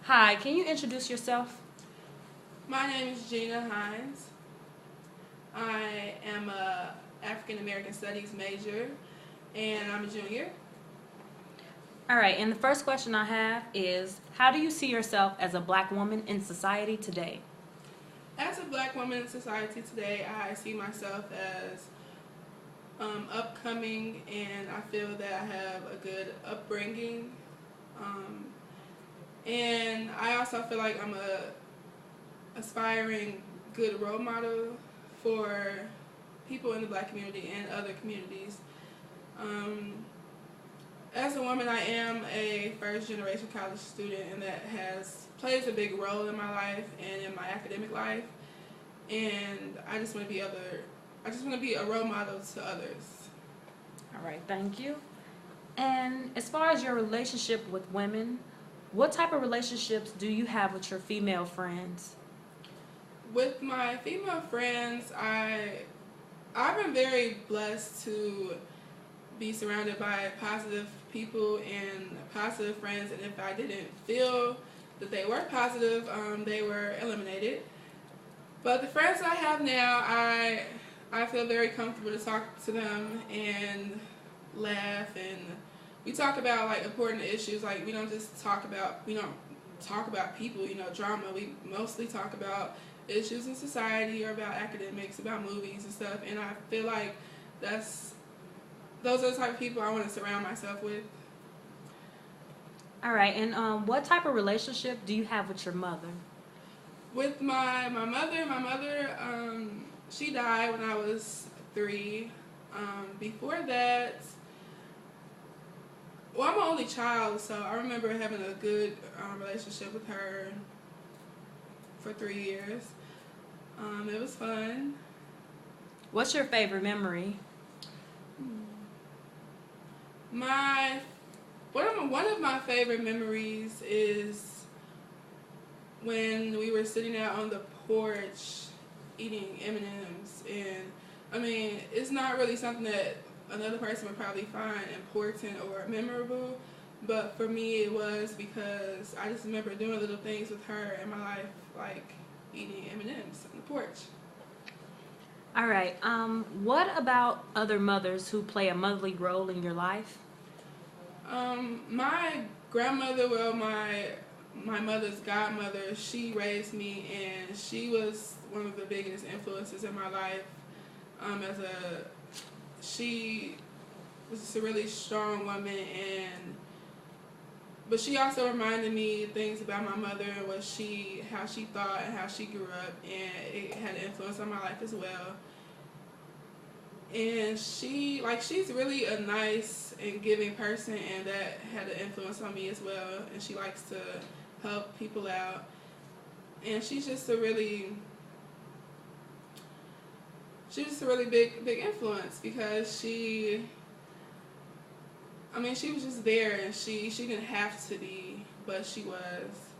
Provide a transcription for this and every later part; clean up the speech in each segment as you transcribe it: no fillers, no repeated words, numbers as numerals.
Hi, can you introduce yourself? My name is Gina Hines. I am a African American Studies major, and I'm a junior. All right, and the first question I have is how do you see yourself as a black woman in society today? As a black woman in society today, I see myself as upcoming, and I feel that I have a good upbringing. Um, and I also feel like I'm a aspiring good role model for people in the black community and other communities. Um, as a woman, I am a first generation college student, and that has plays a big role in my life and in my academic life. And I just want to be a role model to others. All right, thank you. And as far as your relationship with women, what type of relationships do you have with your female friends? With my female friends, I've been very blessed to be surrounded by positive people and positive friends. And if I didn't feel that they were positive, they were eliminated. But the friends I have now, I feel very comfortable to talk to them and laugh, and we talk about like important issues. Like we don't talk about people, drama. We mostly talk about issues in society or about academics, about movies and stuff. And I feel like that's those are the type of people I want to surround myself with. All right, and what type of relationship do you have with your mother? With my mother, she died when I was 3. Before that, well, I'm an only child, so I remember having a good relationship with her for 3 years. It was fun. What's your favorite memory? My one of my favorite memories is when we were sitting out on the porch eating M&Ms, and I mean, it's not really something that another person would probably find important or memorable, but for me it was because I just remember doing little things with her in my life, like eating M&Ms on the porch. All right, what about other mothers who play a motherly role in your life? My grandmother, my mother's godmother, she raised me, and she was one of the biggest influences in my life. As a She was just a really strong woman, and but she also reminded me things about my mother and how she thought and how she grew up, and it had an influence on my life as well. And she's really a nice and giving person, and that had an influence on me as well. And she likes to help people out, and she's just a really big influence because she was just there, and she didn't have to be, but she was,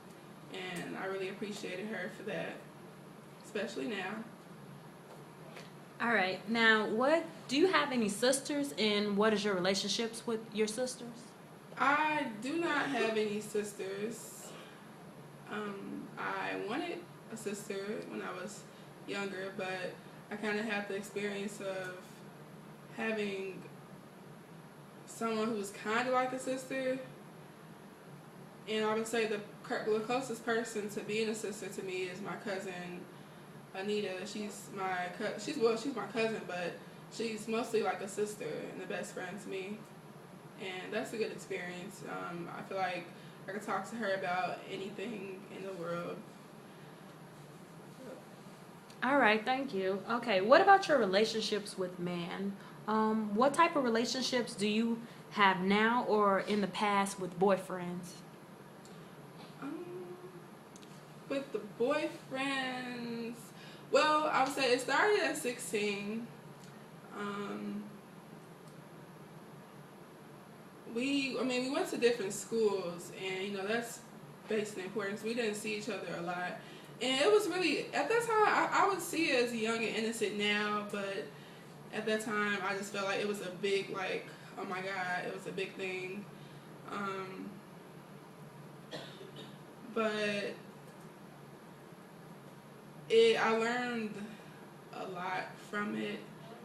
and I really appreciated her for that, especially now. All right, now what do you have any sisters and what is your relationships with your sisters? I do not have any sisters. I wanted a sister when I was younger, but I kind of had the experience of having someone who was kind of like a sister, and I would say the closest person to being a sister to me is my cousin Anita. She's my cousin, but she's mostly like a sister and a best friend to me, and that's a good experience. I feel like I could talk to her about anything in the world. All right, thank you. Okay, what about your relationships with men? What type of relationships do you have now or in the past with boyfriends? Um, with the boyfriends, well, I would say it started at 16. Um, we went to different schools, and that's basically important. We didn't see each other a lot, and it was really at that time I would see it as young and innocent now, but at that time I just felt like it was a big, like, oh my god, it was a big thing. Um, but I learned a lot from it.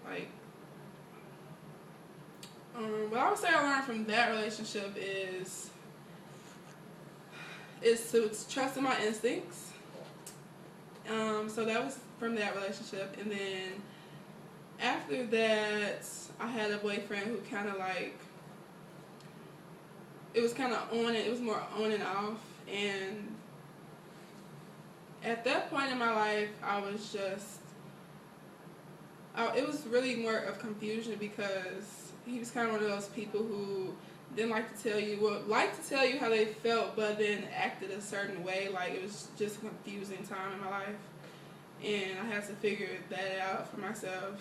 Like, what I would say I learned from that relationship is to trust in my instincts. So that was from that relationship, and then after that, I had a boyfriend who kind of like, it was kind of on, it was more on and off, and at that point in my life, I was just, it was really more of confusion because he was kind of one of those people who didn't like to tell you, well, liked to tell you how they felt, but then acted a certain way. Like, it was just a confusing time in my life, and I had to figure that out for myself.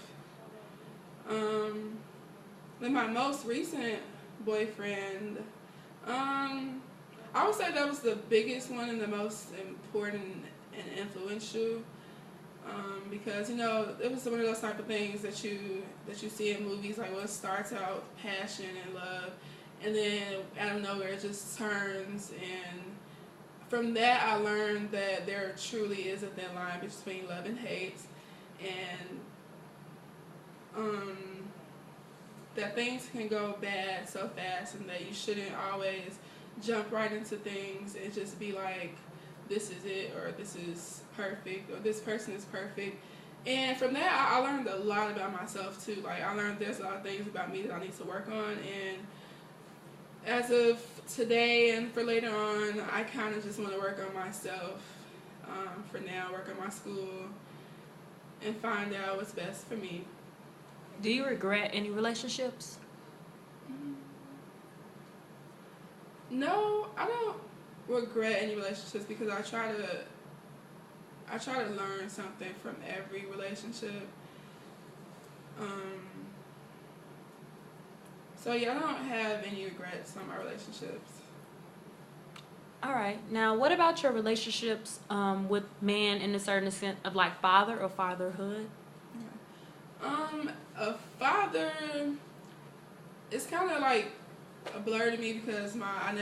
Then my most recent boyfriend, I would say that was the biggest one and the most important and influential, because it was one of those type of things that you see in movies, like what starts out passion and love, and then out of nowhere it just turns. And from that I learned that there truly is a thin line between love and hate, and that things can go bad so fast, and that you shouldn't always jump right into things and just be like, this is it, or this is perfect, or this person is perfect. And from that, I learned a lot about myself too. Like, I learned there's a lot of things about me that I need to work on, and as of today and for later on, I kind of just want to work on myself. For now, work on my school and find out what's best for me. Do you regret any relationships? No, I don't regret any relationships because I try to learn something from every relationship. So yeah, I don't have any regrets on my relationships. All right. Now, what about your relationships with men in a certain sense of like father or fatherhood? A father, it's kind of like a blur to me because I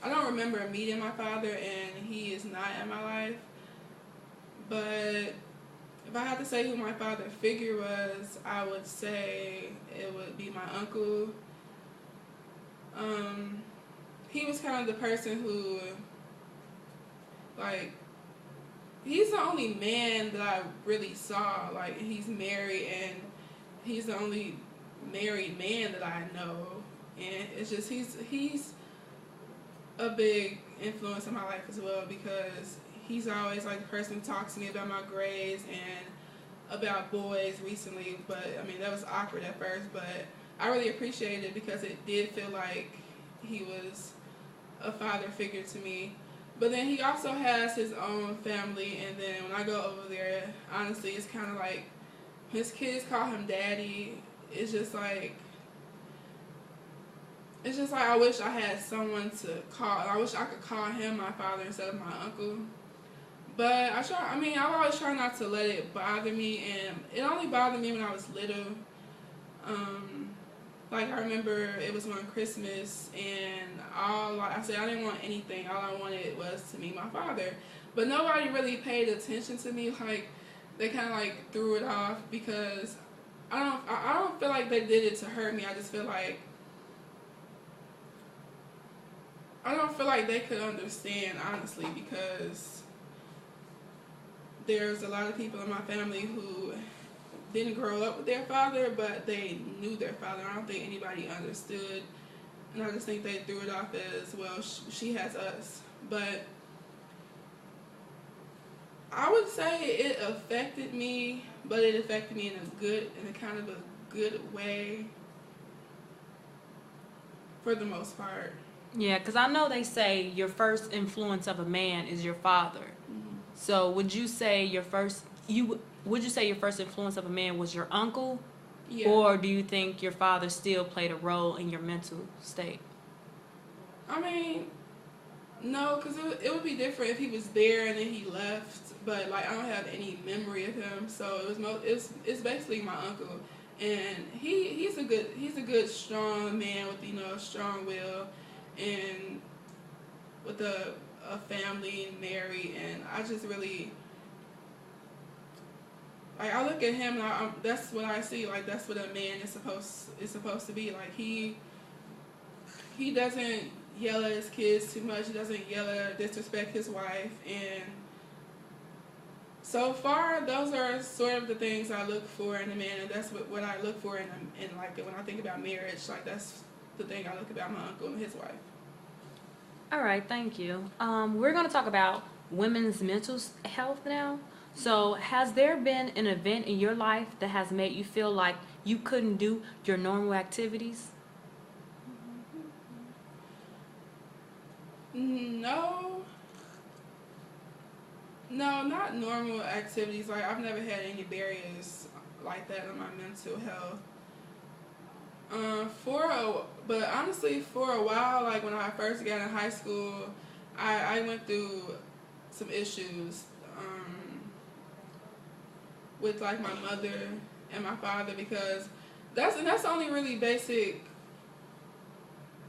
don't remember meeting my father, and he is not in my life. But if I had to say who my father figure was, I would say it would be my uncle. He was kind of the person who, like, he's the only man that I really saw. Like, he's married, and he's the only married man that I know. And it's just, he's a big influence in my life as well, because he's always like the person who talks to me about my grades and about boys recently. But I mean, that was awkward at first, but I really appreciated it because it did feel like he was a father figure to me. But then he also has his own family, and then when I go over there, honestly, it's kind of like his kids call him daddy. It's just like I wish I had someone to call. I wish I could call him my father instead of my uncle. But I always try not to let it bother me, and it only bothered me when I was little. Like, I remember it was one Christmas, and I said I didn't want anything. All I wanted was to meet my father. But nobody really paid attention to me. Like, they kind of like threw it off because I don't feel like they did it to hurt me. I just feel like I don't feel like they could understand, honestly, because there's a lot of people in my family who didn't grow up with their father, but they knew their father. I don't think anybody understood, and I just think they threw it off as, well, she has us. But I would say it affected me, but it affected me in a kind of a good way for the most part. Yeah, because I know they say your first influence of a man is your father. Mm-hmm. So would you say your first influence of a man was your uncle? Yeah. Or do you think your father still played a role in your mental state? I mean, no, because it would be different if he was there and then he left. But like, I don't have any memory of him, so it's basically my uncle, and he's a good strong man with a strong will, and with a family, married, and I just really like I look at him and that's what I see. Like that's what a man is supposed to be. Like he doesn't yell at his kids too much. He doesn't yell at or disrespect his wife. And so far, those are sort of the things I look for in a man, and that's what I look for in like when I think about marriage. Like that's the thing I look about my uncle and his wife. All right, thank you. We're going to talk about women's mental health now. So, has there been an event in your life that has made you feel like you couldn't do your normal activities? No, not normal activities. Like I've never had any barriers like that in my mental health. But honestly, for a while, like when I first got in high school, I went through some issues with like my mother and my father because that's the only really basic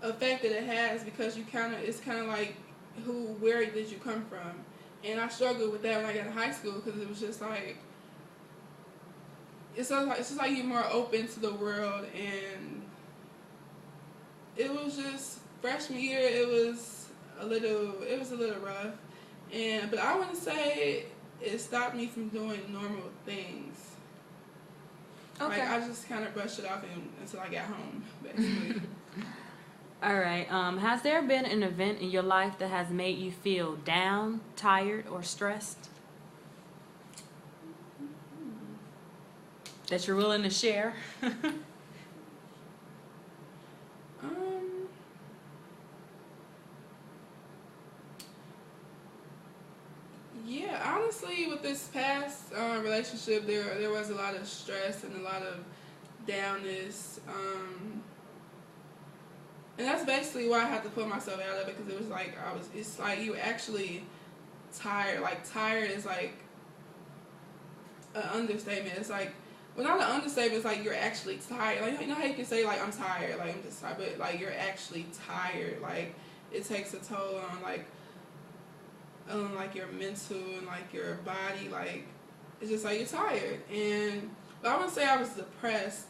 effect that it has because it's kind of like where did you come from, and I struggled with that when I got in high school because it was just like it's just like you're more open to the world, and it was just freshman year. It was a little rough, but I wouldn't say it stopped me from doing normal things. Okay. Like I just kind of brushed it off until I got home, basically. All right. Has there been an event in your life that has made you feel down, tired, or stressed? That you're willing to share? Yeah, honestly, with this past relationship, there was a lot of stress and a lot of downness, and that's basically why I had to pull myself out of it because it was like it's like you actually tired. Like tired is like an understatement. It's like, well, not an understatement. It's like you're actually tired. Like you know how you can say like I'm tired, like I'm just tired, but like you're actually tired. Like it takes a toll on like your mental and like your body. Like it's just like you're tired. But I wouldn't say I was depressed.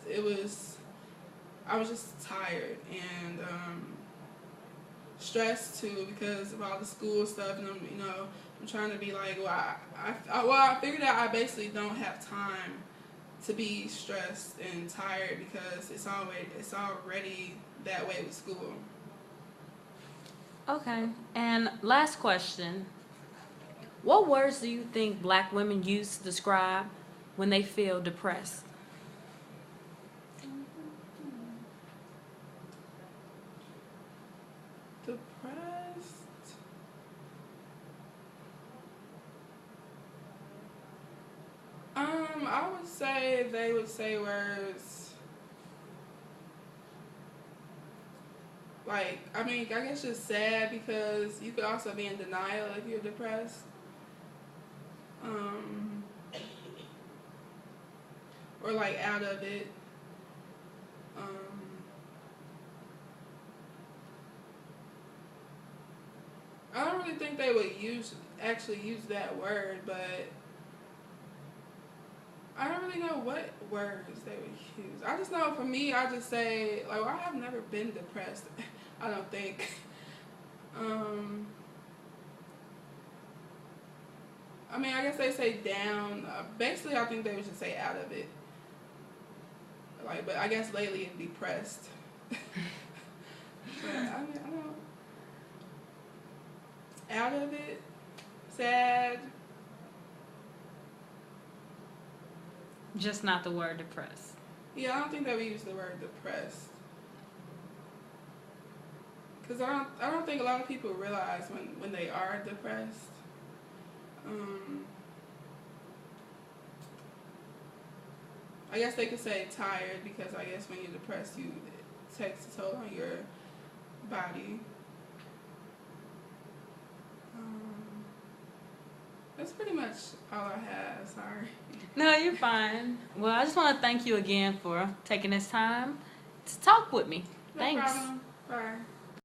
I was just tired and stressed too because of all the school stuff, and I'm trying to be like, I figured out I basically don't have time to be stressed and tired because it's already that way with school. Okay. And last question. What words do you think black women use to describe when they feel depressed? Depressed? I would say they would say words like, I mean, I guess just sad because you could also be in denial if you're depressed. Or like out of it. I don't really think they would actually use that word, but I don't really know what words they would use. I just know for me, I just say like, well, I have never been depressed. I don't think. I mean, I guess they say down. Basically, I think they would just say out of it. Like, but I guess lately it'd be depressed. But I mean, I don't. Out of it, sad. Just not the word depressed. Yeah, I don't think they would use the word depressed. Cause I don't think a lot of people realize when they are depressed. I guess they could say tired because I guess when you're depressed, it takes a toll on your body. That's pretty much all I have. Sorry. No, you're fine. Well, I just want to thank you again for taking this time to talk with me. No Thanks. problem. Bye.